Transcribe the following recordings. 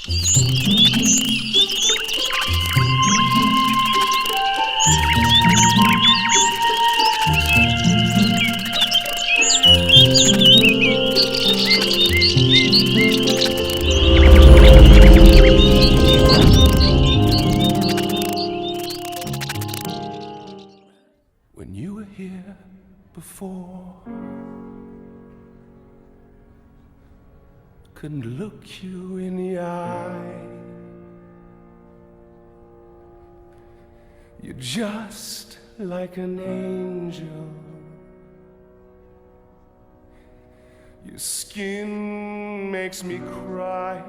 When you were here before, couldn't look you in the eye. You're just like an angel. Your skin makes me cry.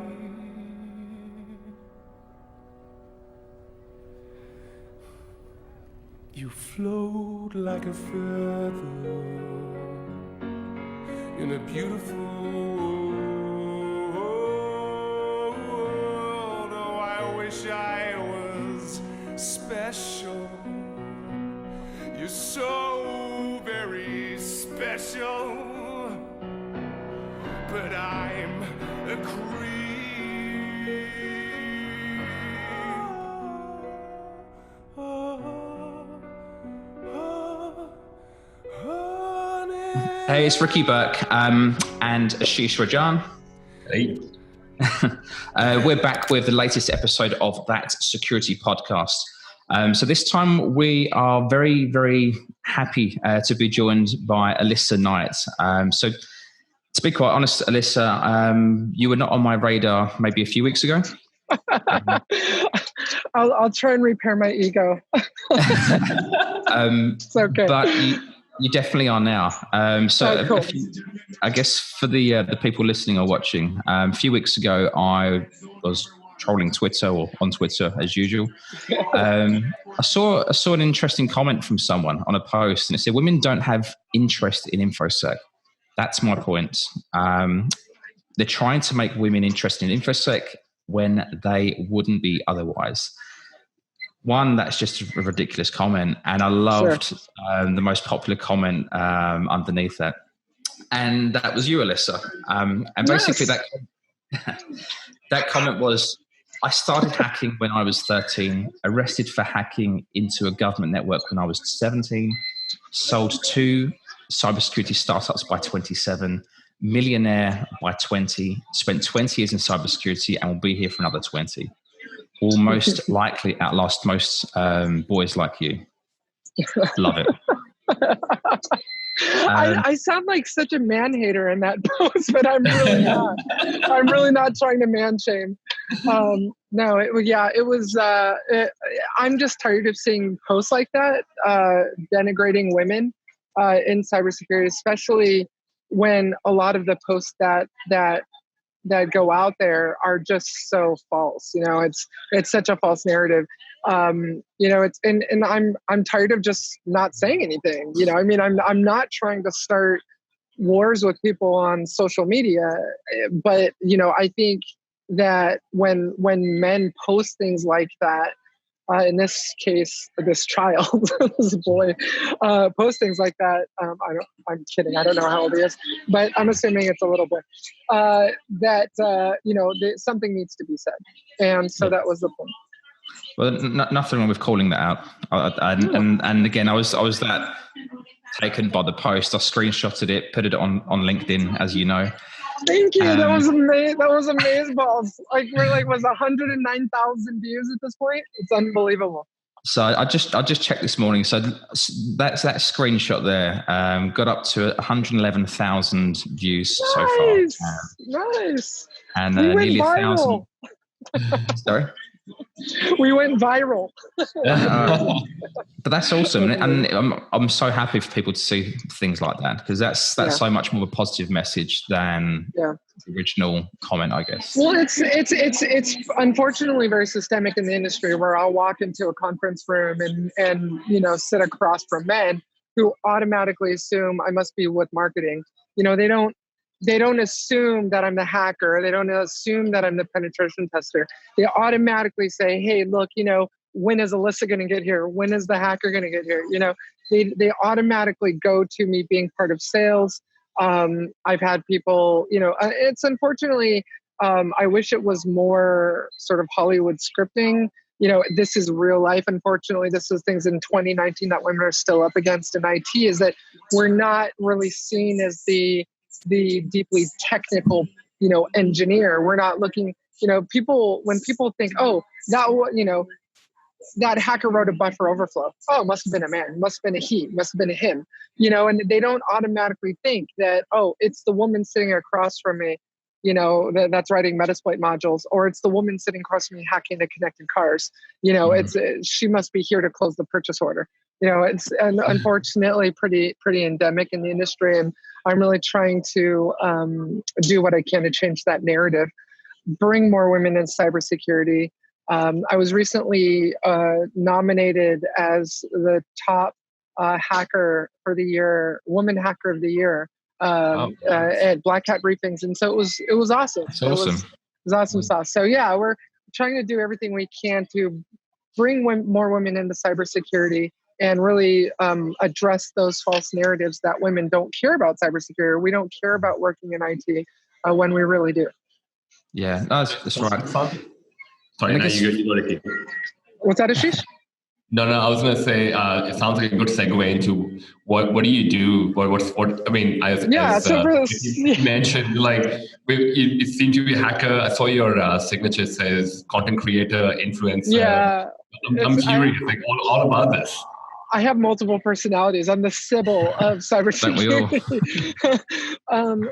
You float like a feather in a beautiful world. Oh, I wish I was special. You're so very special, but I'm a creep. Hey, it's Ricky Burke and Ashish Rajan. Hey. We're back with the latest episode of That Security Podcast. So this time we are very, very happy to be joined by Alissa Knight. So to be quite honest, Alissa, you were not on my radar maybe a few weeks ago. I'll try and repair my ego. It's okay. But you definitely are now. Cool. I guess for the people listening or watching, a few weeks ago I was trolling Twitter or on Twitter as usual. I saw an interesting comment from someone on a post, and it said, "Women don't have interest in InfoSec." That's my point. They're trying to make women interested in InfoSec when they wouldn't be otherwise. One, that's just a ridiculous comment, and I loved the most popular comment underneath that, and that was you, Alissa. And basically, that comment was, "I started hacking when I was 13, arrested for hacking into a government network when I was 17, sold 2 cybersecurity startups by 27, millionaire by 20, spent 20 years in cybersecurity, and will be here for another 20. Will most likely outlast most boys like you." Love it. I sound like such a man hater in that post, but I'm really not. I'm really not trying to man shame. No, it was. I'm just tired of seeing posts like that denigrating women in cybersecurity, especially when a lot of the posts that go out there are just so false. It's such a false narrative. It's and I'm tired of just not saying anything. I'm not trying to start wars with people on social media, but I think that when men post things like that, in this case, this child, this boy, post things like that. I'm kidding. I don't know how old he is, but I'm assuming it's a little bit. Something needs to be said, and so that was the point. Well, nothing wrong with calling that out. And again, I was that taken by the post. I screenshotted it, put it on LinkedIn, as you know. Thank you. That was amazing. That was amazeballs. We're was 109,000 views at this point. It's unbelievable. So I just checked this morning. So that screenshot there got up to 111,000 views so far. Nice. And we nearly went viral. 1,000. Sorry. We went viral. But that's awesome, and I'm so happy for people to see things like that, because that's so much more of a positive message than the original comment, I guess. Well, it's unfortunately very systemic in the industry, where I'll walk into a conference room and sit across from men who automatically assume I must be with marketing. They don't assume that I'm the hacker. They don't assume that I'm the penetration tester. They automatically say, "Hey, look, when is Alissa going to get here? When is the hacker going to get here?" They automatically go to me being part of sales. I've had people, it's unfortunately I wish it was more sort of Hollywood scripting. This is real life. Unfortunately, this is things in 2019 that women are still up against in IT, is that we're not really seen as the deeply technical, engineer. We're not looking, when people think, oh, that hacker wrote a buffer overflow. Oh, it must have been a man, must have been a he, must have been a him, and they don't automatically think that, oh, it's the woman sitting across from me, that's writing Metasploit modules, or it's the woman sitting across from me hacking the connected cars. She must be here to close the purchase order. It's unfortunately pretty endemic in the industry, and I'm really trying to do what I can to change that narrative, bring more women in cybersecurity. I was recently nominated as the top hacker for the year, woman hacker of the year, at Black Hat briefings, and so it was awesome. That's awesome. It was awesome sauce. So yeah, we're trying to do everything we can to bring more women into cybersecurity and really address those false narratives that women don't care about cybersecurity. We don't care about working in IT when we really do. Yeah, that's right. Sorry, now you got to keep. What's that, Ashish? No, I was going to say it sounds like a good segue into what do you do? What I mean, you mentioned, like you seem to be a hacker. I saw your signature says content creator, influencer. Yeah, I'm curious, all about this. I have multiple personalities. I'm the Sybil of cybersecurity.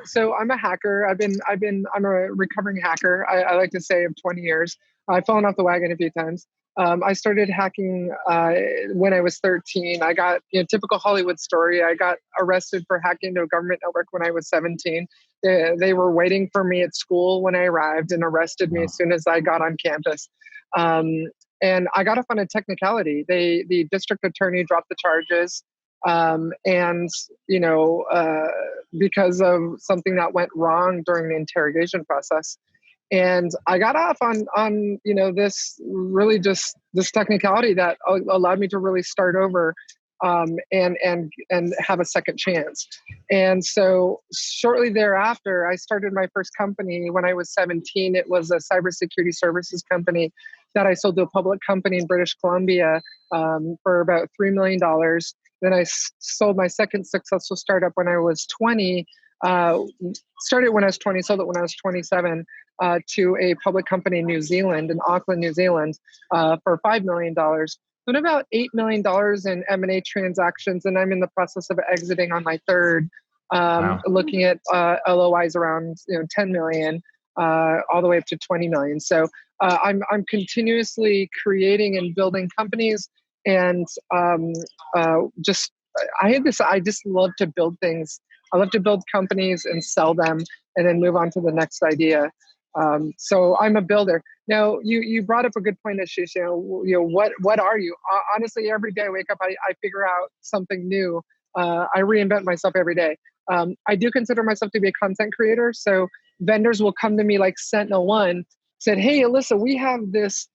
So I'm a hacker. I'm a recovering hacker. I like to say of 20 years. I've fallen off the wagon a few times. I started hacking when I was 13. I got typical Hollywood story. I got arrested for hacking into a government network when I was 17. They were waiting for me at school when I arrived and arrested me as soon as I got on campus. And I got off on a technicality. The district attorney dropped the charges, because of something that went wrong during the interrogation process. And I got off on this really just this technicality that allowed me to really start over and have a second chance. And so shortly thereafter, I started my first company when I was 17. It was a cybersecurity services company that I sold to a public company in British Columbia for about $3 million. Then I sold my second successful startup when I was 20. Started when I was 20, sold it when I was 27 to a public company in New Zealand, in Auckland, New Zealand, for $5 million. Done about $8 million in M&A transactions, and I'm in the process of exiting on my third, looking at LOIs around 10 million, all the way up to 20 million. So I'm continuously creating and building companies, and I just love to build things. I love to build companies and sell them, and then move on to the next idea. So I'm a builder. Now, you brought up a good point, Ashish. What are you? Honestly, every day I wake up, I figure out something new. I reinvent myself every day. I do consider myself to be a content creator. So vendors will come to me like SentinelOne, said, "Hey, Alissa, we have this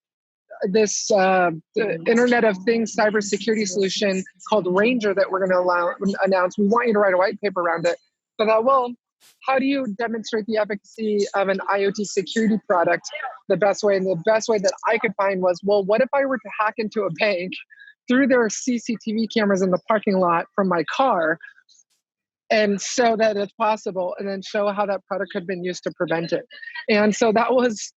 Internet of Things cybersecurity solution called Ranger that we're going to announce. We want you to write a white paper around it." So I thought, well, how do you demonstrate the efficacy of an IoT security product the best way? And the best way that I could find was, well, what if I were to hack into a bank through their CCTV cameras in the parking lot from my car, and show that it's possible, and then show how that product had been used to prevent it. And so that was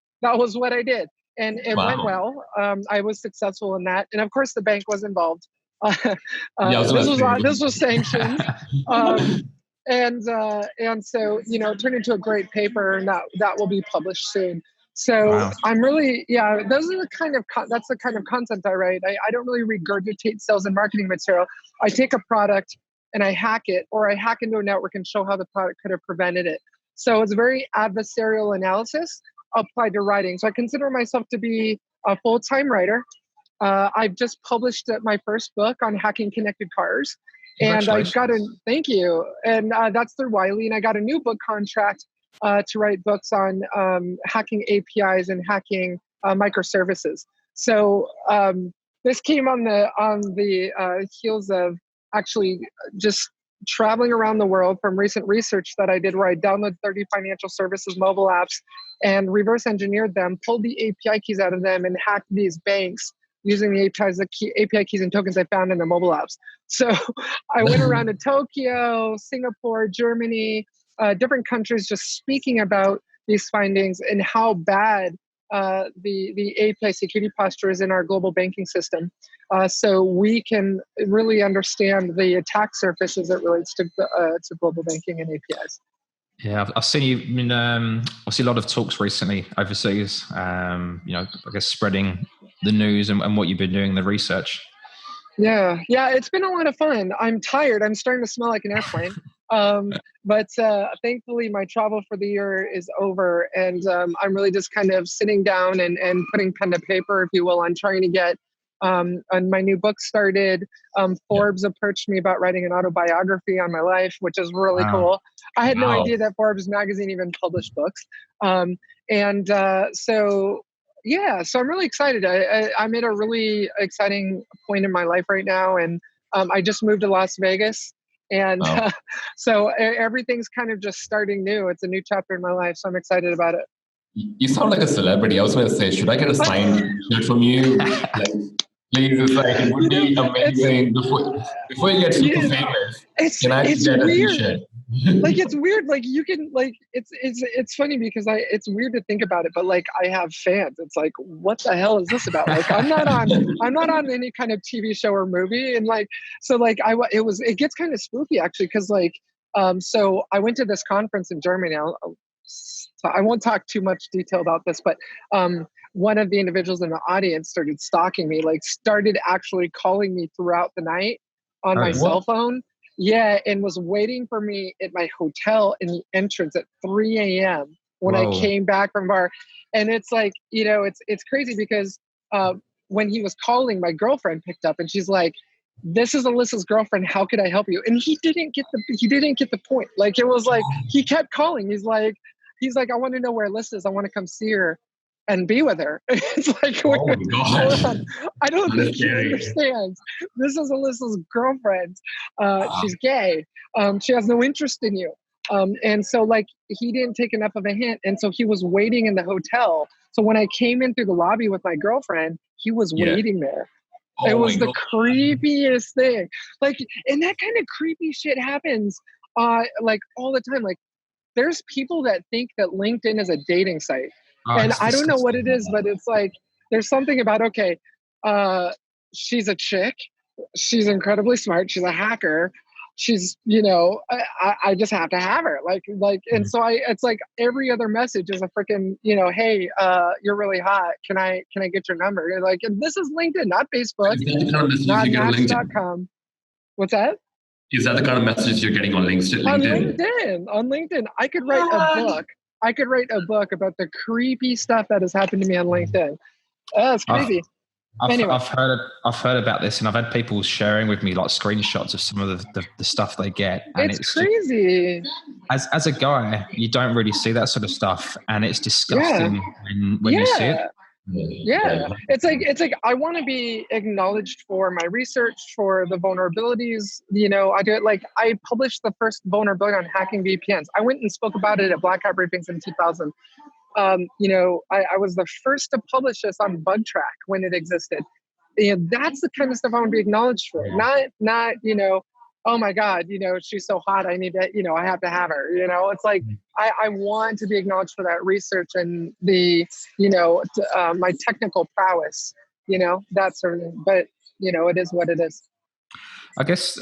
what I did. And it went well. I was successful in that. And of course the bank was involved. This was sanctioned. And so, it turned into a great paper, and that will be published soon. So I'm really, that's the kind of content I write. I don't really regurgitate sales and marketing material. I take a product and I hack it, or I hack into a network and show how the product could have prevented it. So it's very adversarial analysis applied to writing. So I consider myself to be a full-time writer. I've just published my first book on hacking connected cars. And I got thank you. And that's through Wiley. And I got a new book contract to write books on hacking APIs and hacking microservices. So this came on the heels of actually just traveling around the world from recent research that I did where I downloaded 30 financial services mobile apps and reverse engineered them, pulled the API keys out of them and hacked these banks using the API keys and tokens I found in their mobile apps. So I went around to Tokyo, Singapore, Germany, different countries, just speaking about these findings and how bad the API security posture is in our global banking system. So we can really understand the attack surface as it relates to global banking and APIs. Yeah, I've seen you. I mean, I see a lot of talks recently overseas. I guess spreading the news and what you've been doing, the research. Yeah, it's been a lot of fun. I'm tired. I'm starting to smell like an airplane. But thankfully, my travel for the year is over, and I'm really just kind of sitting down and putting pen to paper, if you will, on trying to get on my new book started. Forbes approached me about writing an autobiography on my life, which is really cool. I had no idea that Forbes magazine even published books. So I'm really excited. I'm at a really exciting point in my life right now, and I just moved to Las Vegas, and so everything's kind of just starting new. It's a new chapter in my life, so I'm excited about it. You sound like a celebrity. I was going to say, should I get a signed shirt from you? Please, it's like, it would be amazing before you get super famous. Can I get a t-shirt? Like, it's weird. Like, you can, like, it's funny because it's weird to think about it, but like, I have fans. It's like, what the hell is this about? Like, I'm not on any kind of TV show or movie. And like, so like, it gets kind of spooky actually. Cause like, so I went to this conference in Germany. I won't talk too much detail about this, but, one of the individuals in the audience started stalking me, like started actually calling me throughout the night on my cell phone. Yeah, and was waiting for me at my hotel in the entrance at 3 a.m. when I came back from bar. And it's like, it's crazy because when he was calling, my girlfriend picked up and she's like, "This is Alyssa's girlfriend. How could I help you?" And he didn't get the point. Like, it was like, he kept calling. He's like, "I want to know where Alyssa is. I want to come see her and be with her." It's like, I don't think he understands. This is Alyssa's girlfriend. She's gay. She has no interest in you. And so like, he didn't take enough of a hint. And so he was waiting in the hotel. So when I came in through the lobby with my girlfriend, he was waiting there. It was the creepiest thing. Like, and that kind of creepy shit happens like all the time. Like, there's people that think that LinkedIn is a dating site. And I don't know what it is, but it's like, there's something about, she's a chick. She's incredibly smart. She's a hacker. She's, I just have to have her. Like, and so it's like every other message is a freaking, "Hey, you're really hot. Can I get your number?" You're like, and this is LinkedIn, not Facebook, not Match.com. What's that? Is that the kind of messages you're getting on LinkedIn? On LinkedIn, I could write a book. I could write a book about the creepy stuff that has happened to me on LinkedIn. It's creepy. Anyway. I've heard about this, and I've had people sharing with me like screenshots of some of the stuff they get, and it's crazy. As a guy, you don't really see that sort of stuff, and it's disgusting when you see it. Yeah. It's like I want to be acknowledged for my research, for the vulnerabilities. I do it. Like, I published the first vulnerability on hacking VPNs. I went and spoke about it at Black Hat briefings in 2000. I was the first to publish this on BugTrack when it existed. And that's the kind of stuff I want to be acknowledged for. Not oh my God, she's so hot. I need to, I have to have her. It's like, I want to be acknowledged for that research and the, my technical prowess, that sort of thing. But, it is what it is. I guess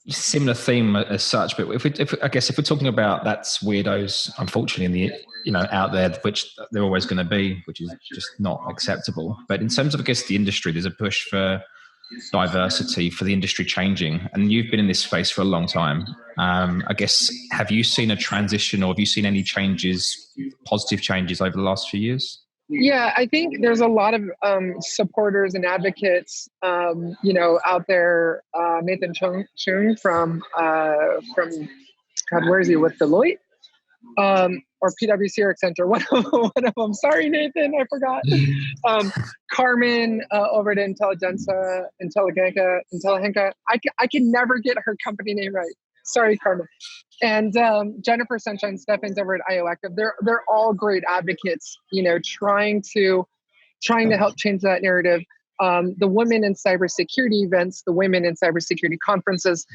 similar theme as such, but if we're talking about that's weirdos, unfortunately, out there, which they're always going to be, which is just not acceptable. But in terms of, I guess, the industry, there's a push for diversity, for the industry changing, and you've been in this space for a long time. I guess, have you seen a transition, or have you seen any changes, positive changes over the last few years? Yeah, I think there's a lot of supporters and advocates, out there. Nathan Chung from God, where is he, with Deloitte? or PwC or Accenture. One of them. Sorry, Nathan, I forgot. Carmen over at Intelligenca. I can never get her company name right. Sorry, Carmen. And Jennifer Sunshine Steffens over at IO Active. They're all great advocates, trying to help change that narrative. The women in cybersecurity events, the women in cybersecurity conferences.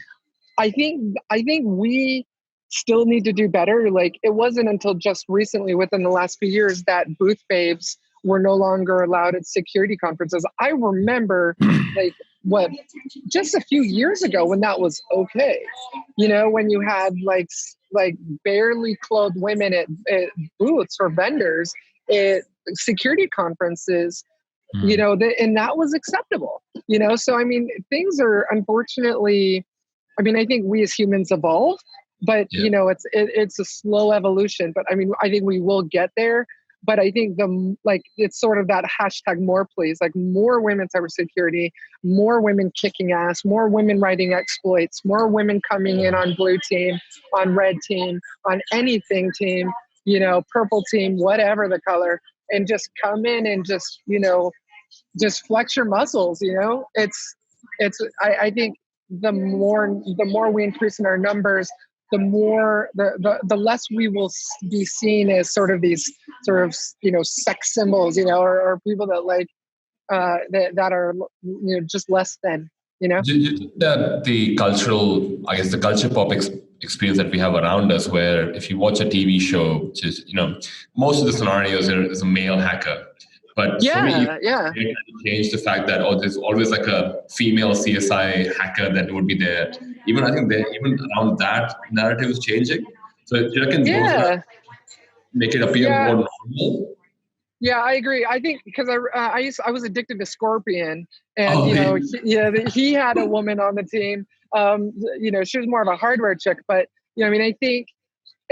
I think we still need to do better. Like, it wasn't until just recently, within the last few years, that booth babes were no longer allowed at security conferences. I remember just a few years ago when that was okay. When you had like barely clothed women at booths or vendors at security conferences, and that was acceptable. So I mean, things are unfortunately, I think we as humans evolve, but it's a slow evolution. But I mean, I think we will get there. But I think it's sort of that hashtag more, please, like more women cybersecurity, more women kicking ass, more women writing exploits, more women coming in on blue team, on red team, on anything team, purple team, whatever the color, and just come in and just flex your muscles. I think the more we increase in our numbers, the less we will be seen as sort of these sex symbols, or people that that are just less than. Do you think that the culture pop experience that we have around us, where if you watch a TV show, just most of the scenarios is a male hacker. But for me, it changed the fact that there's always like a female CSI hacker that would be there. Even I think even around that narrative is changing. So do you reckon those make it appear more normal? Yeah, I agree. I think because I was addicted to Scorpion, and he had a woman on the team. She was more of a hardware chick, but I think.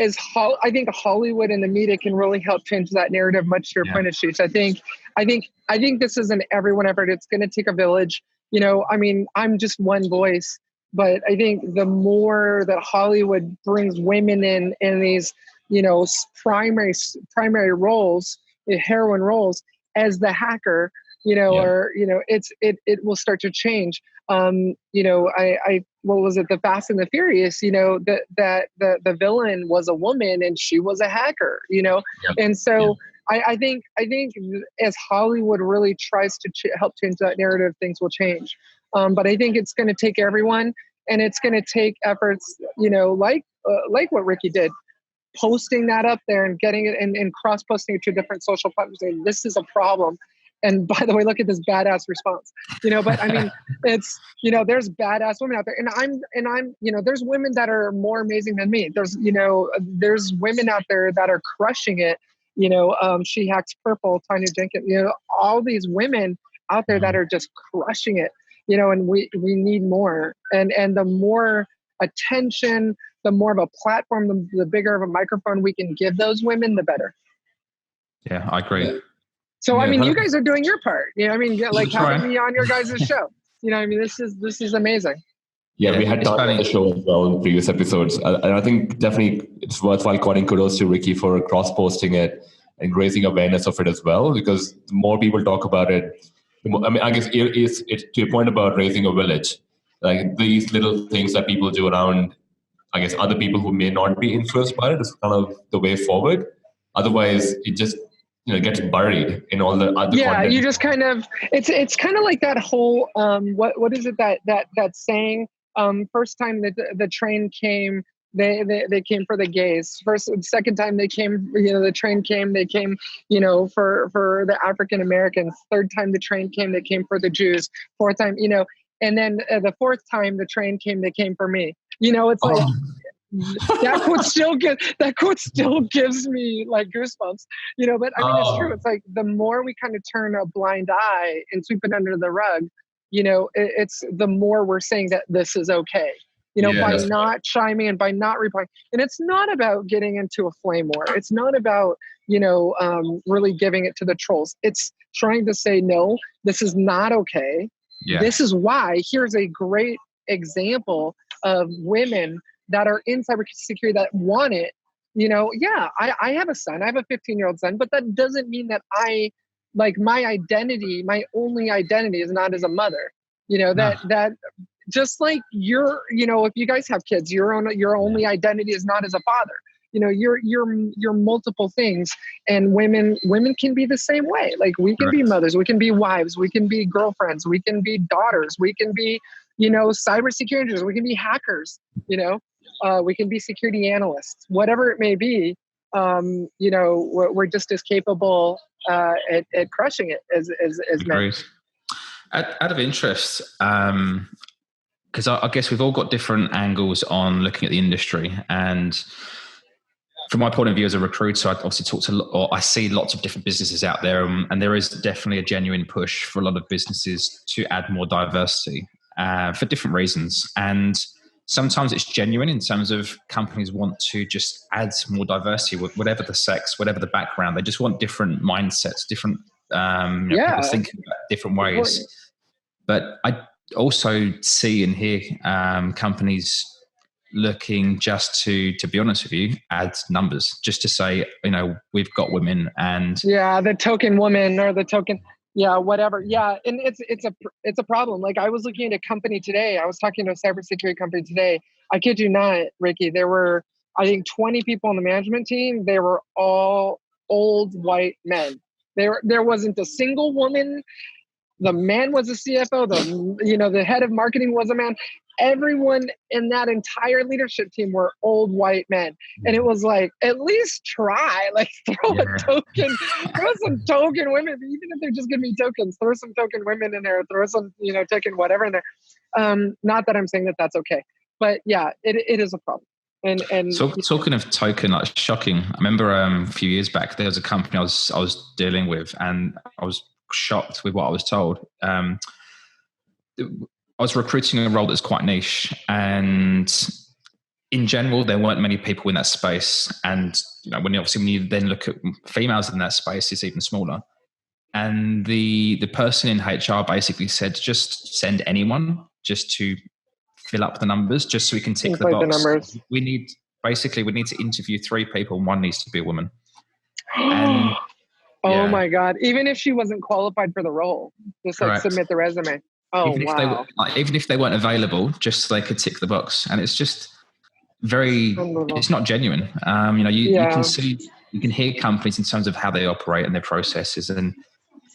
I think Hollywood and the media can really help change that narrative. Much to your point, Ashish. I think this is an everyone effort. It's going to take a village. I'm just one voice, but I think the more that Hollywood brings women in these, primary roles, heroine roles as the hacker, it will start to change. What was it? The Fast and the Furious, that the villain was a woman and she was a hacker, and so I think as Hollywood really tries to help change that narrative, things will change. But I think it's going to take everyone, and it's going to take efforts, like what Ricky did, posting that up there and getting it and cross-posting it to different social platforms. Saying, this is a problem. And by the way, look at this badass response, but I mean, it's, there's badass women out there, and I'm, there's women that are more amazing than me. There's women out there that are crushing it. She Hacks Purple, Tanya Jenkins, all these women out there that are just crushing it, and we need more. And the more attention, the more of a platform, the bigger of a microphone we can give those women, the better. Yeah, I agree. So, you guys are doing your part. Having me on your guys' show. This is amazing. Yeah, we had talked on the show as well in previous episodes. And I think definitely it's worthwhile calling kudos to Ricky for cross-posting it and raising awareness of it as well, because the more people talk about it, I guess it's to your point about raising a village. Like these little things that people do around, I guess, other people who may not be influenced by it is kind of the way forward. Otherwise, it just gets buried in all the other content. You just kind of it's kind of like that whole what is it that saying, first time that the train came, they came for the gays. Second time they came, the train came, they came, for the African Americans. Third time the train came, they came for the Jews. Fourth time, and then the fourth time the train came, they came for me. It's like that quote still gives me like goosebumps, but I mean, it's true. It's like the more we kind of turn a blind eye and sweep it under the rug, it's the more we're saying that this is okay, by not chiming and by not replying. And it's not about getting into a flame war. It's not about, really giving it to the trolls. It's trying to say, no, this is not okay. Yeah. This is why. Here's a great example of women that are in cybersecurity that want it, I have a son. I have a 15-year-old son, but that doesn't mean that my only identity is not as a mother. That just like if you guys have kids, your only identity is not as a father. You're multiple things, and women can be the same way. Like, we can be mothers, we can be wives, we can be girlfriends, we can be daughters, we can be, cybersecurity engineers, we can be hackers, we can be security analysts, whatever it may be. We're just as capable at crushing it as men. Out of interest, because I guess we've all got different angles on looking at the industry, and from my point of view as a recruiter, I obviously I see lots of different businesses out there, and there is definitely a genuine push for a lot of businesses to add more diversity for different reasons. And sometimes it's genuine in terms of companies want to just add more diversity, whatever the sex, whatever the background. They just want different mindsets, different people thinking about different ways. But I also see and hear companies looking just to be honest with you, add numbers, just to say, we've got women, and the token woman or the token, whatever. And it's a problem. Like, I was looking at a company today. I was talking to a cybersecurity company today. I kid you not, Ricky. There were, I think, 20 people on the management team. They were all old white men. There wasn't a single woman. The man was a CFO. The head of marketing was a man. Everyone in that entire leadership team were old white men. And it was like, at least try, like, throw some token women, even if they're just gonna be tokens, throw some token women in there, throw some, token whatever in there. Not that I'm saying that that's okay, but it is a problem. And so, talking of token, like, shocking. I remember a few years back, there was a company I was dealing with, and I was shocked with what I was told. I was recruiting a role that's quite niche, and in general, there weren't many people in that space. And when you then look at females in that space, it's even smaller. And the person in HR basically said, just send anyone just to fill up the numbers, just so we can tick the box. The numbers. We need to interview 3 people, and 1 needs to be a woman. And oh my God! Even if she wasn't qualified for the role, just submit the resume. Oh, wow. Even if they weren't available, just so they could tick the box. And it's just it's not genuine. You can hear companies in terms of how they operate and their processes and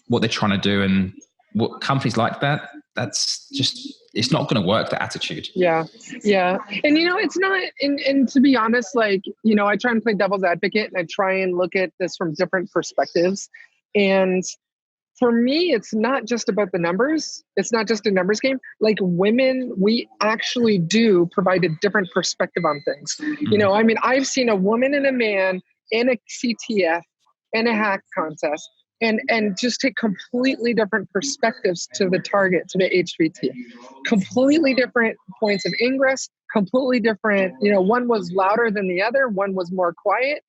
what they're trying to do, and what companies like that, it's not going to work, the attitude. Yeah. And, it's not, and to be honest, like, I try and play devil's advocate, and I try and look at this from different perspectives. And for me, it's not just about the numbers. It's not just a numbers game. Like, women, we actually do provide a different perspective on things. Mm-hmm. I've seen a woman and a man in a CTF, in a hack contest, and just take completely different perspectives to the target, to the HVT. Completely different points of ingress, completely different, one was louder than the other, one was more quiet.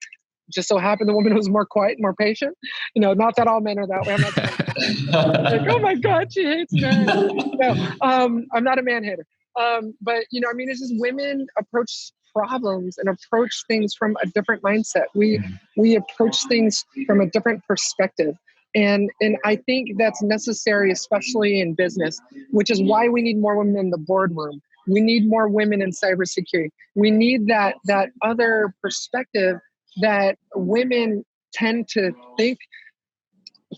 Just so happened the woman was more quiet and more patient. Not that all men are that way. I'm not saying like, oh my God, she hates men. No, I'm not a man hater. But it's just women approach problems and approach things from a different mindset. We approach things from a different perspective. And I think that's necessary, especially in business, which is why we need more women in the boardroom. We need more women in cybersecurity. We need that other perspective that women tend to think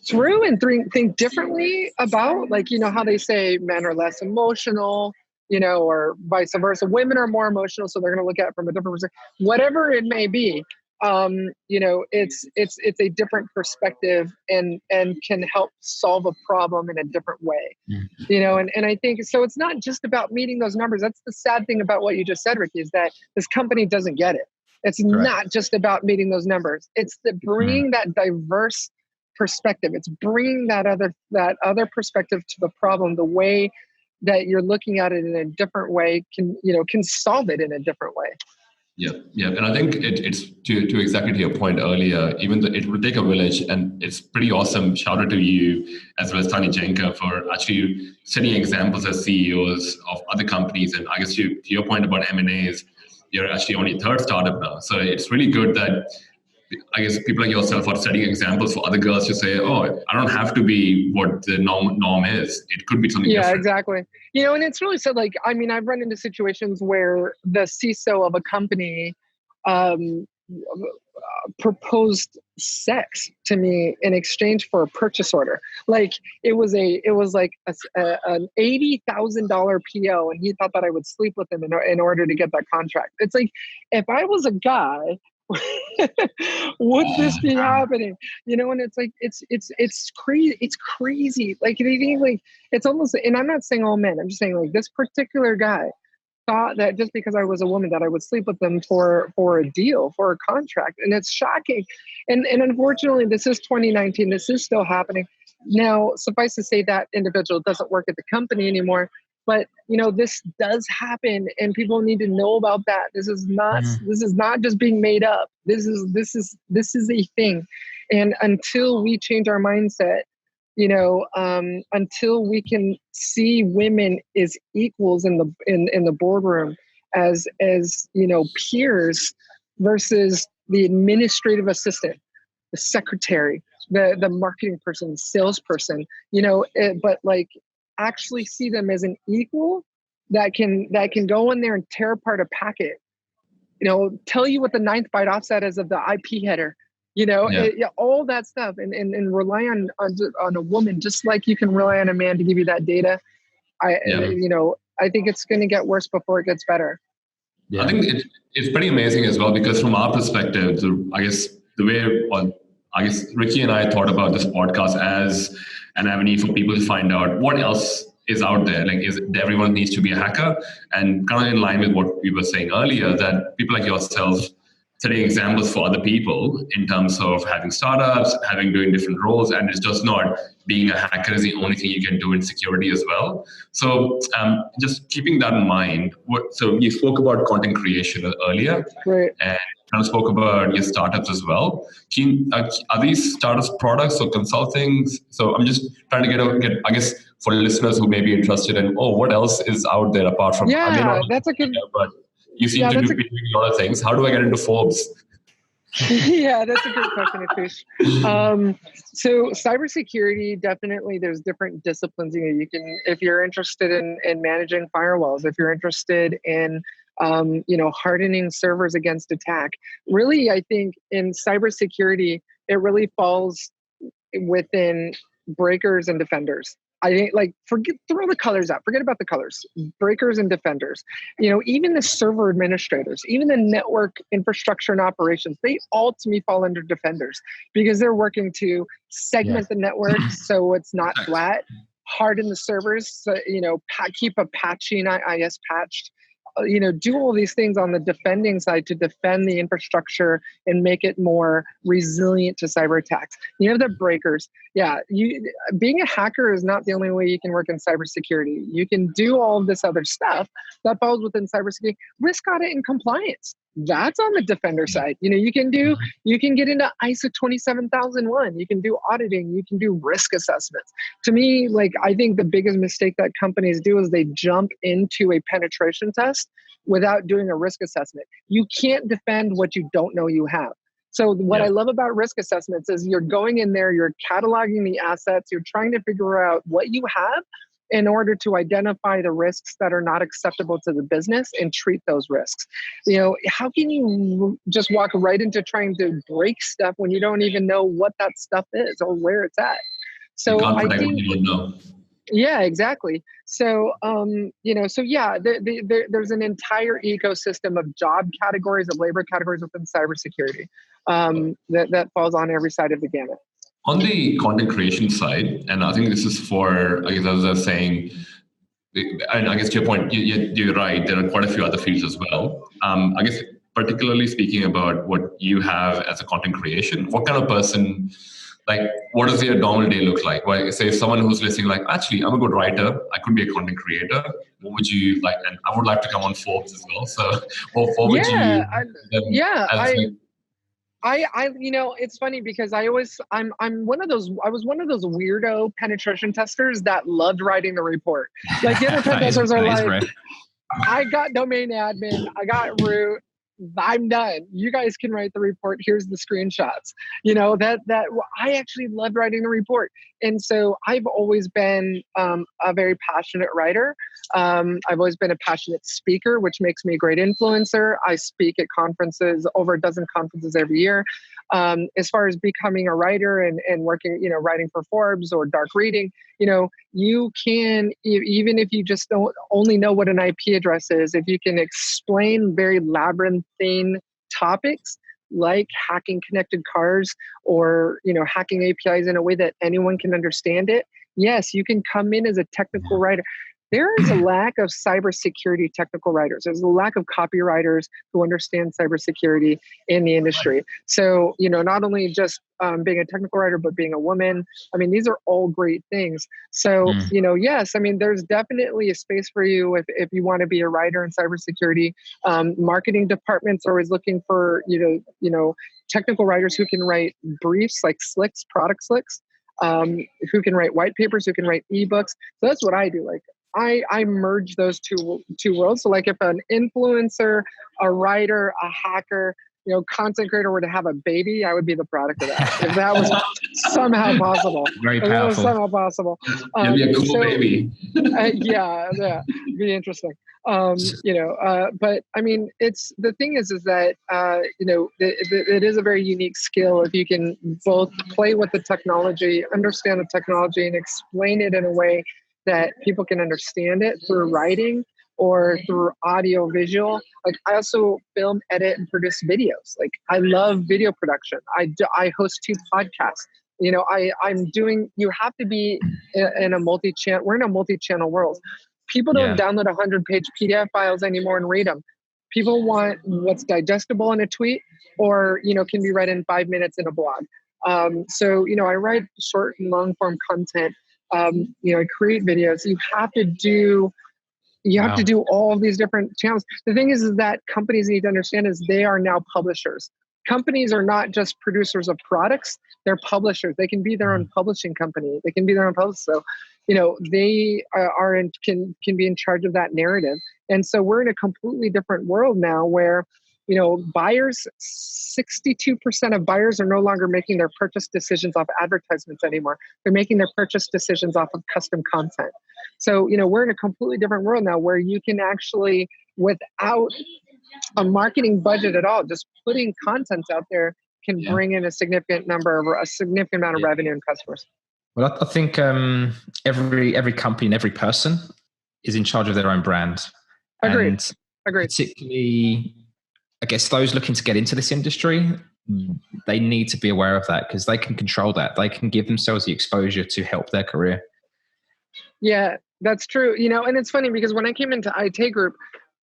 through and think differently about. Like, how they say men are less emotional, or vice versa. Women are more emotional, so they're going to look at it from a different perspective. Whatever it may be, it's a different perspective and can help solve a problem in a different way. Mm-hmm. And I think so. It's not just about meeting those numbers. That's the sad thing about what you just said, Ricky, is that this company doesn't get it. It's not just about meeting those numbers. It's bringing that diverse perspective. It's bringing that other perspective to the problem. The way that you're looking at it in a different way can solve it in a different way. Yeah. And I think it's to exactly to your point earlier, even though it will take a village, and it's pretty awesome. Shout out to you as well as Tani Jenka for actually setting examples as CEOs of other companies. And I guess to your point about M&As, you're actually on your third startup now. So it's really good that I guess people like yourself are setting examples for other girls to say, oh, I don't have to be what the norm is. It could be something different. Yeah, exactly. And it's really so like, I mean, I've run into situations where the CISO of a company proposed sex to me in exchange for a purchase order. Like it was like an $80,000 PO, and he thought that I would sleep with him in order to get that contract. It's like, if I was a guy, would this be happening? And it's like it's crazy. It's crazy. Like it's almost. And I'm not saying all men. I'm just saying like this particular guy thought that just because I was a woman that I would sleep with them for a deal, for a contract. And it's shocking. And unfortunately, this is 2019. This is still happening. Now, suffice to say that individual doesn't work at the company anymore. But this does happen, and people need to know about that. This is not just being made up. This is a thing. And until we change our mindset, until we can see women as equals in the boardroom, as peers versus the administrative assistant, the secretary, the marketing person, the salesperson, but like actually see them as an equal that can go in there and tear apart a packet, tell you what the 9th byte offset is of the IP header. All that stuff, and rely on a woman just like you can rely on a man to give you that data. I think it's going to get worse before it gets better. Yeah. I think it's pretty amazing as well, because from our perspective, I guess Ricky and I thought about this podcast as an avenue for people to find out what else is out there. Like, everyone needs to be a hacker, and kind of in line with what we were saying earlier, that people like yourself setting examples for other people in terms of having startups, doing different roles, and it's just not being a hacker is the only thing you can do in security as well. So just keeping that in mind, so you spoke about content creation earlier, right, and kind of spoke about your startups as well. Are these startups products or consulting? So I'm just trying to get I guess, for listeners who may be interested in, what else is out there apart from, that's a good, but you seem to be doing a lot of things. How do I get into Forbes? Yeah, that's a good question, Atish. So cybersecurity, definitely there's different disciplines. You can, if you're interested in managing firewalls, if you're interested in hardening servers against attack. Really, I think in cybersecurity, it really falls within breakers and defenders. I think, throw the colors out. Forget about the colors. Breakers and defenders. Even the server administrators, even the network infrastructure and operations, they all, to me, fall under defenders, because they're working to segment the network so it's not flat, harden the servers, so, keep Apache and IIS patched. Do all these things on the defending side to defend the infrastructure and make it more resilient to cyber attacks. The breakers. Yeah, being a hacker is not the only way you can work in cybersecurity. You can do all of this other stuff that falls within cybersecurity. Risk audit and compliance. That's on the defender side. You can get into ISO 27001. You can do auditing. You can do risk assessments. To me, I think the biggest mistake that companies do is they jump into a penetration test without doing a risk assessment. You can't defend what you don't know you have. So what I love about risk assessments is you're going in there, you're cataloging the assets, you're trying to figure out what you have in order to identify the risks that are not acceptable to the business and treat those risks. How can you just walk right into trying to break stuff when you don't even know what that stuff is or where it's at? So I think, you don't know. Yeah, exactly. So, there's an entire ecosystem of job categories, of labor categories within cybersecurity that falls on every side of the gamut. On the content creation side, and I think this is for, I guess, as I was saying, and I guess to your point, you're right, there are quite a few other fields as well. I guess particularly speaking about what you have as a content creation, what kind of person, what does your normal day look like? Well, say someone who's listening, actually, I'm a good writer, I could be a content creator. What would you like? And I would like to come on Forbes as well. So, what would you? It's funny because I was one of those weirdo penetration testers that loved writing the report. The other pen testers are I got domain admin, I got root, I'm done. You guys can write the report. Here's the screenshots. I actually loved writing the report. And so I've always been a very passionate writer. I've always been a passionate speaker, which makes me a great influencer. I speak at conferences, over a dozen conferences every year. As far as becoming a writer and working, writing for Forbes or dark reading, you can, even if you just don't only know what an IP address is, if you can explain very labyrinthine topics like hacking connected cars or, hacking APIs in a way that anyone can understand it, yes, you can come in as a technical writer. There is a lack of cybersecurity technical writers. There's a lack of copywriters who understand cybersecurity in the industry. So, not only just being a technical writer, but being a woman. I mean, these are all great things. So, yes, I mean, there's definitely a space for you if you want to be a writer in cybersecurity. Marketing departments are always looking for, technical writers who can write briefs like slicks, product slicks, who can write white papers, who can write ebooks. So that's what I do. Like, I merge those two worlds. So like if an influencer, a writer, a hacker, content creator were to have a baby, I would be the product of that. If that was somehow possible. Very powerful. That was somehow possible. It'd be a cool baby. Yeah, be interesting. But I mean, the thing is that, it is a very unique skill if you can both play with the technology, understand the technology, and explain it in a way that people can understand it through writing or through audio visual. Like I also film, edit, and produce videos. Like I love video production. I host 2 podcasts. You have to be in a multi-channel. We're in a multi-channel world. People don't download 100-page PDF files anymore and read them. People want what's digestible in a tweet or, can be read in 5 minutes in a blog. So I write short and long form content. I create videos. You have to do all of these different channels. The thing is that companies need to understand is they are now publishers. Companies are not just producers of products, they're publishers. They can be their own publishing company. They can be their own publisher. So, they can be in charge of that narrative. And so we're in a completely different world now where, buyers, 62% of buyers are no longer making their purchase decisions off advertisements anymore. They're making their purchase decisions off of custom content. So, we're in a completely different world now where you can actually, without a marketing budget at all, just putting content out there can bring in a significant amount of revenue and customers. Well, I think every company and every person is in charge of their own brand. Agreed. And Agreed. Particularly, I guess those looking to get into this industry, they need to be aware of that because they can control that. They can give themselves the exposure to help their career. Yeah, that's true. And it's funny because when I came into IT Group,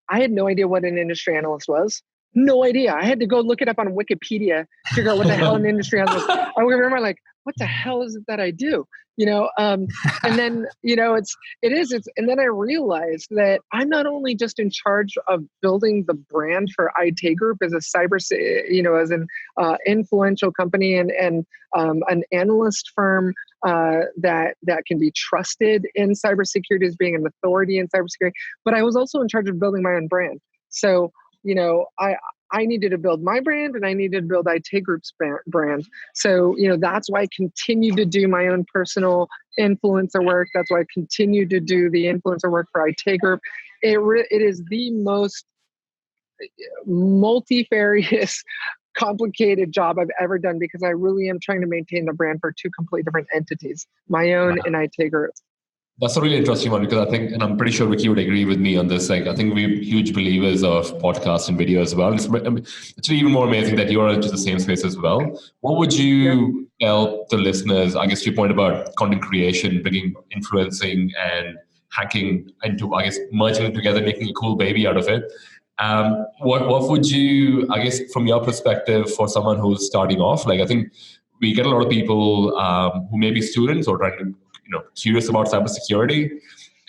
I had no idea what an industry analyst was. No idea. I had to go look it up on Wikipedia, figure out what the hell an industry analyst was. I remember like, what the hell is it that I do? And then, and then I realized that I'm not only just in charge of building the brand for IT Group as a as an influential company and an analyst firm that can be trusted in cybersecurity as being an authority in cybersecurity, but I was also in charge of building my own brand. So, I needed to build my brand and I needed to build IT Group's brand. So, that's why I continue to do my own personal influencer work. That's why I continue to do the influencer work for IT Group. It is the most multifarious, complicated job I've ever done because I really am trying to maintain the brand for 2 completely different entities, my own and IT Group. That's a really interesting one because I think, and I'm pretty sure Ricky would agree with me on this, like I think we're huge believers of podcasts and video as well. It's even more amazing that you're into the same space as well. What would you tell the listeners, I guess your point about content creation, bringing influencing and hacking into, I guess, merging it together, making a cool baby out of it. What would you, I guess, from your perspective for someone who's starting off, like I think we get a lot of people who may be students or trying to, curious about cybersecurity,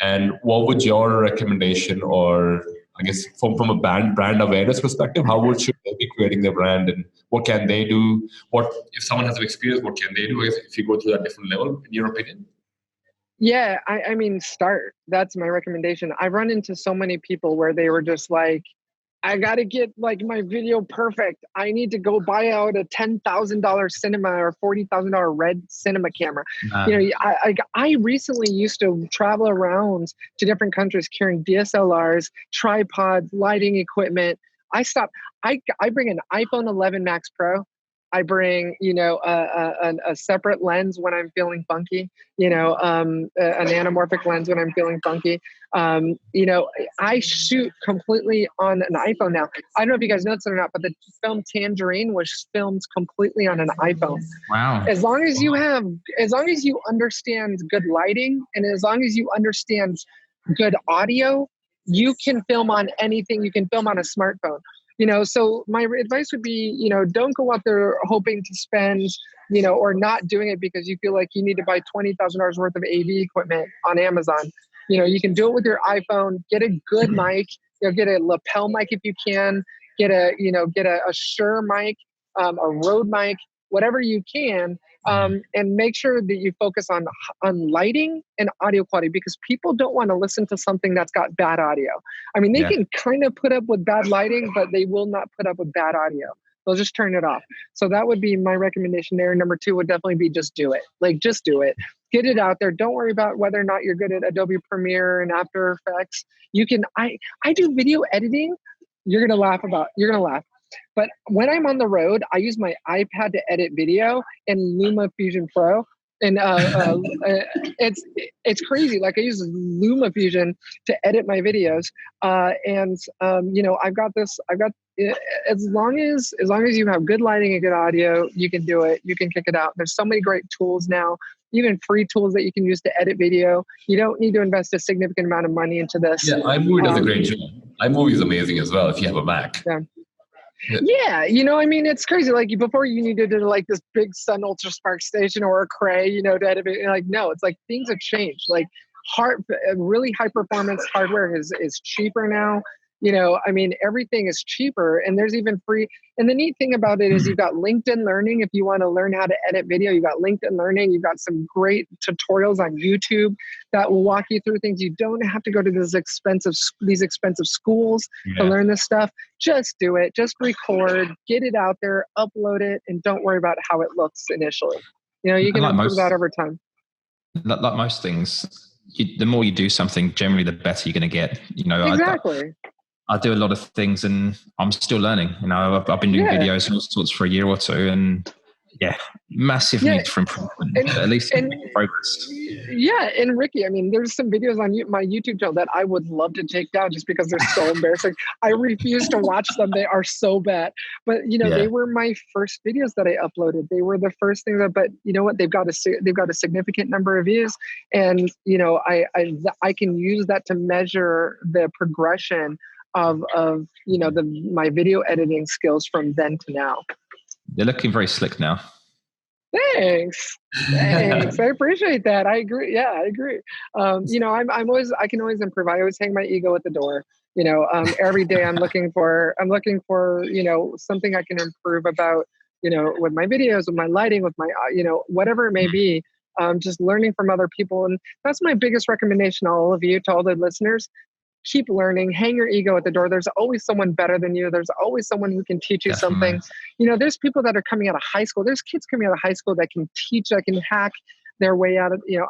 and what would your recommendation, or I guess from a brand awareness perspective, how should they be creating their brand, and what can they do? What if someone has experience? What can they do if you go to that different level, in your opinion? Yeah, I mean, start. That's my recommendation. I run into so many people where they were just like, I got to get like my video perfect. I need to go buy out a $10,000 cinema or $40,000 red cinema camera. You know, I recently used to travel around to different countries carrying DSLRs, tripods, lighting equipment. I stopped. I bring an iPhone 11 Max Pro. I bring, you know, a separate lens when I'm feeling funky, you know, an anamorphic lens when I'm feeling funky. You know, I shoot completely on an iPhone now. I don't know if you guys know this or not, but the film Tangerine was filmed completely on an iPhone. Wow. As long as you understand good lighting and as long as you understand good audio, you can film on anything. You can film on a smartphone. You know, so my advice would be, you know, don't go out there hoping to spend, you know, or not doing it because you feel like you need to buy $20,000 worth of AV equipment on Amazon. You know, you can do it with your iPhone, get a good mic, you know, get a lapel mic if you can, get a Shure mic, a Rode mic, whatever you can, and make sure that you focus on lighting and audio quality because people don't want to listen to something that's got bad audio. I mean, they can kind of put up with bad lighting, but they will not put up with bad audio. They'll just turn it off. So that would be my recommendation there. Number 2 would definitely be just do it. Like, just do it. Get it out there. Don't worry about whether or not you're good at Adobe Premiere and After Effects. You can, I do video editing. You're going to laugh. But when I'm on the road, I use my iPad to edit video and LumaFusion Pro. And it's crazy. Like I use LumaFusion to edit my videos. You know, I've got as long as you have good lighting and good audio, you can do it. You can kick it out. There's so many great tools now, even free tools that you can use to edit video. You don't need to invest a significant amount of money into this. Yeah, iMovie does a great job. iMovie is amazing as well if you have a Mac. Yeah, you know, I mean, it's crazy. Like before, you needed to like this big Sun Ultra Spark station or a Cray, you know, to edit it. Like no, it's like things have changed. Like really high performance hardware is cheaper now. You know, I mean, everything is cheaper, and there's even free. And the neat thing about it is you've got LinkedIn Learning. If you want to learn how to edit video, you've got LinkedIn Learning. You've got some great tutorials on YouTube that will walk you through things. You don't have to go to these expensive schools to learn this stuff. Just do it. Just record, get it out there, upload it, and don't worry about how it looks initially. You know, you can improve that over time. Like most things, the more you do something, generally the better you're going to get. You know, exactly. I do a lot of things and I'm still learning. You know, I've been doing videos and all sorts for a year or two, and massive need for improvement, at least progress. Yeah, and Ricky, I mean, there's some videos on my YouTube channel that I would love to take down just because they're so embarrassing. I refuse to watch them; they are so bad. But you know, they were my first videos that I uploaded. They were the first things but you know what? They've got a significant number of views, and you know, I can use that to measure the progression of you know my video editing skills from then to now. You're looking very slick now. Thanks. I appreciate that. I agree. Yeah, I agree. You know, I can always improve. I always hang my ego at the door. You know, every day I'm looking for, you know, something I can improve about, you know, with my videos, with my lighting, with my, you know, whatever it may be. Just learning from other people. And that's my biggest recommendation to all of you, to all the listeners. Keep learning, hang your ego at the door. There's always someone better than you. There's always someone who can teach you something. You know, there's people that are coming out of high school. There's kids coming out of high school that can teach, that can hack their way out of, you know,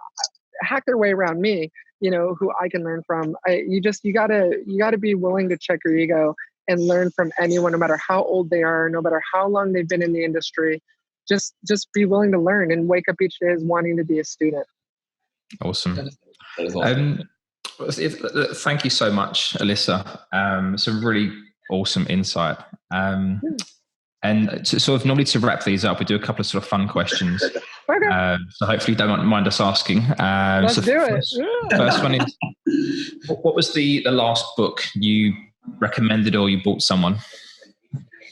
hack their way around me, you know, who I can learn from. You gotta be willing to check your ego and learn from anyone, no matter how old they are, no matter how long they've been in the industry. Just be willing to learn and wake up each day as wanting to be a student. Awesome. That is awesome. Thank you so much, Alissa. It's a really awesome insight. And to sort of normally to wrap these up, we do a couple of sort of fun questions. Okay. So hopefully you don't mind us asking. Let's do it. First one is, what was the last book you recommended or you bought someone?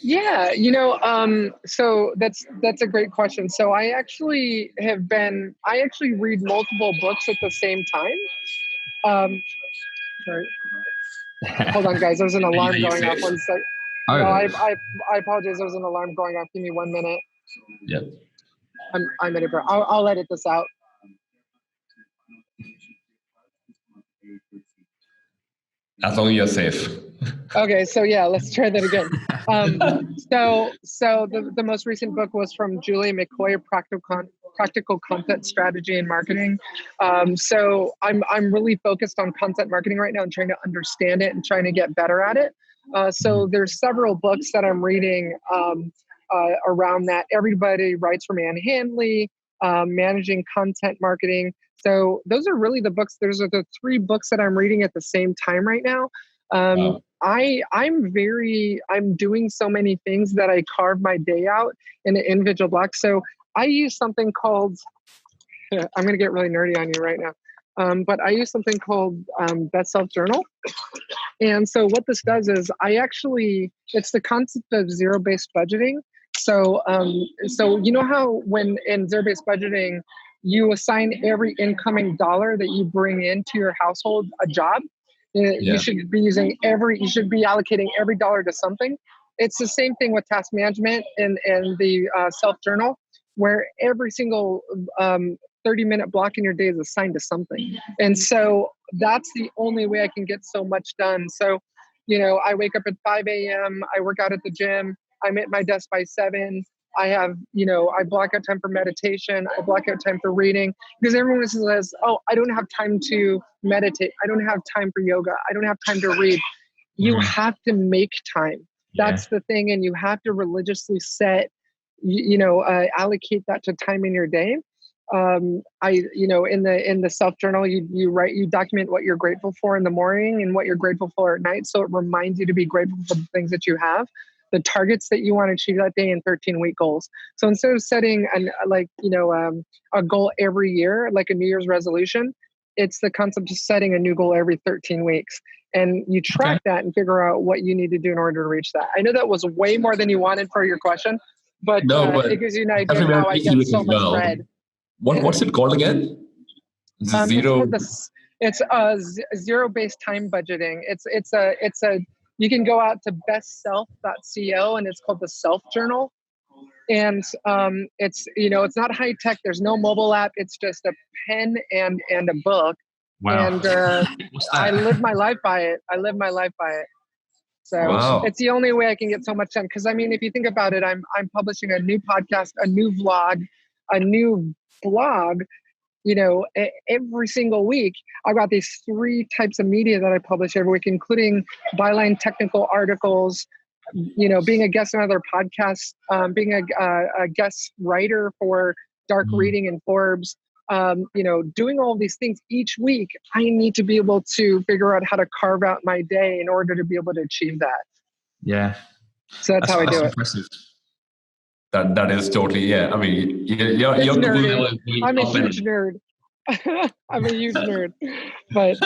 Yeah, you know, so that's a great question. So I actually read multiple books at the same time. Sorry. Hold on, guys. There's an alarm going off. 1 second. Oh. No, I apologize. There's an alarm going off. Give me 1 minute. Yep. I'm in it. I'll edit this out. As long as you're safe. Okay, so yeah, let's try that again. So the most recent book was from Julie McCoy, Practical Content Strategy and Marketing. So I'm really focused on content marketing right now and trying to understand it and trying to get better at it. So there's several books that I'm reading around that. Everybody Writes for Man Handley, Managing Content Marketing. So those are really the books. Those are the 3 books that I'm reading at the same time right now. Wow. I'm doing so many things that I carve my day out into individual blocks. So I use something called, I'm going to get really nerdy on you right now. But I use something called Best Self Journal. And so what this does is it's the concept of zero-based budgeting. So you know how when in zero-based budgeting, you assign every incoming dollar that you bring into your household a job? You should be allocating every dollar to something. It's the same thing with task management and the self journal, where every single 30-minute block in your day is assigned to something. And so that's the only way I can get so much done. So, I wake up at 5 a.m., I work out at the gym, I'm at my desk by 7. I have, I block out time for meditation. I block out time for reading, because everyone says, oh, I don't have time to meditate. I don't have time for yoga. I don't have time to read. You have to make time. That's the thing. And you have to religiously set, allocate that to time in your day. In the self-journal, you document what you're grateful for in the morning and what you're grateful for at night. So it reminds you to be grateful for the things that you have, the targets that you want to achieve that day, in 13-week goals. So instead of setting a goal every year, like a New Year's resolution, it's the concept of setting a new goal every 13 weeks. And you track that and figure out what you need to do in order to reach that. I know that was way more than you wanted for your question, but it gives you an idea of how I get so much read. What's it called again? It's zero-based time budgeting. It's a you can go out to bestself.co, and it's called the Self Journal. And it's not high tech. There's no mobile app. It's just a pen and a book. Wow. And I live my life by it. So It's the only way I can get so much done. Because if you think about it, I'm publishing a new podcast, a new vlog, a new blog. Every single week. I've got these 3 types of media that I publish every week, including byline technical articles, being a guest on other podcasts, being a guest writer for Dark Reading and Forbes, doing all of these things each week. I need to be able to figure out how to carve out my day in order to be able to achieve that. Yeah. So that's how I do impressive. it. That is totally, you're I'm a huge nerd. I'm a huge nerd. But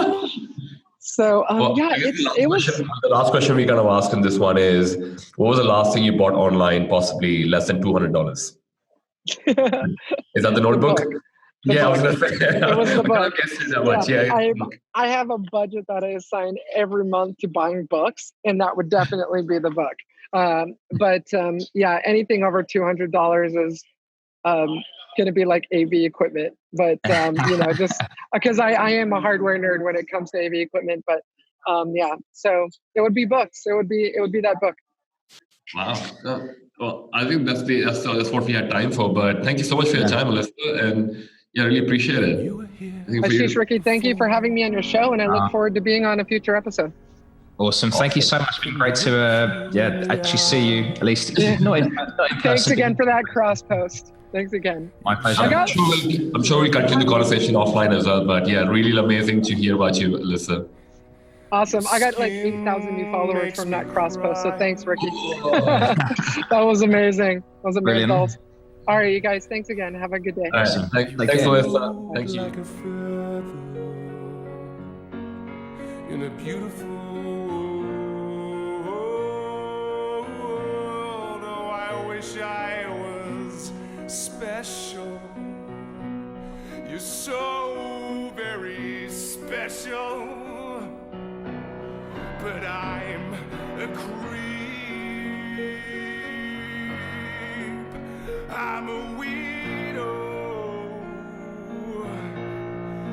so, the last question we kind of asked in this one is, what was the last thing you bought online, possibly less than $200? Is that the notebook? I was going to say. It was the book. Much. I have a budget that I assign every month to buying books, and that would definitely be the book. Anything over $200 is going to be like AV equipment. But, just because I am a hardware nerd when it comes to AV equipment. But so it would be books. It would be that book. Wow. Well, I think that's what we had time for. But thank you so much for your time, Alissa, and really appreciate it. Ashish, Ricky, thank you for having me on your show, and I look forward to being on a future episode. Awesome. Thank you so much. It's been great to actually see you, at least not in person. Thanks again for that cross post. Thanks again. My pleasure. I'm sure we'll continue the conversation offline as well. But really amazing to hear about you, Alissa. Awesome. I got like 8,000 new followers from that cross post. So thanks, Ricky. That was amazing. That was amazing. All right, you guys. Thanks again. Have a good day. All right. Thanks, Alissa. Thank you. Like a feather in a beautiful world. Oh, I wish I was special. You're so very special. But I'm a creep. I'm a weirdo.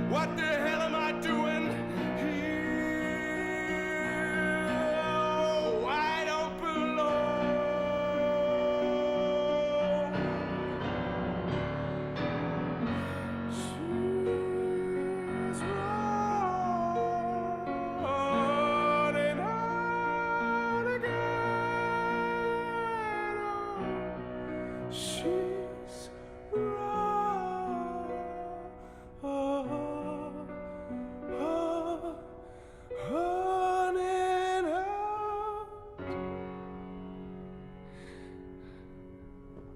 What the hell am I doing here?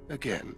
again.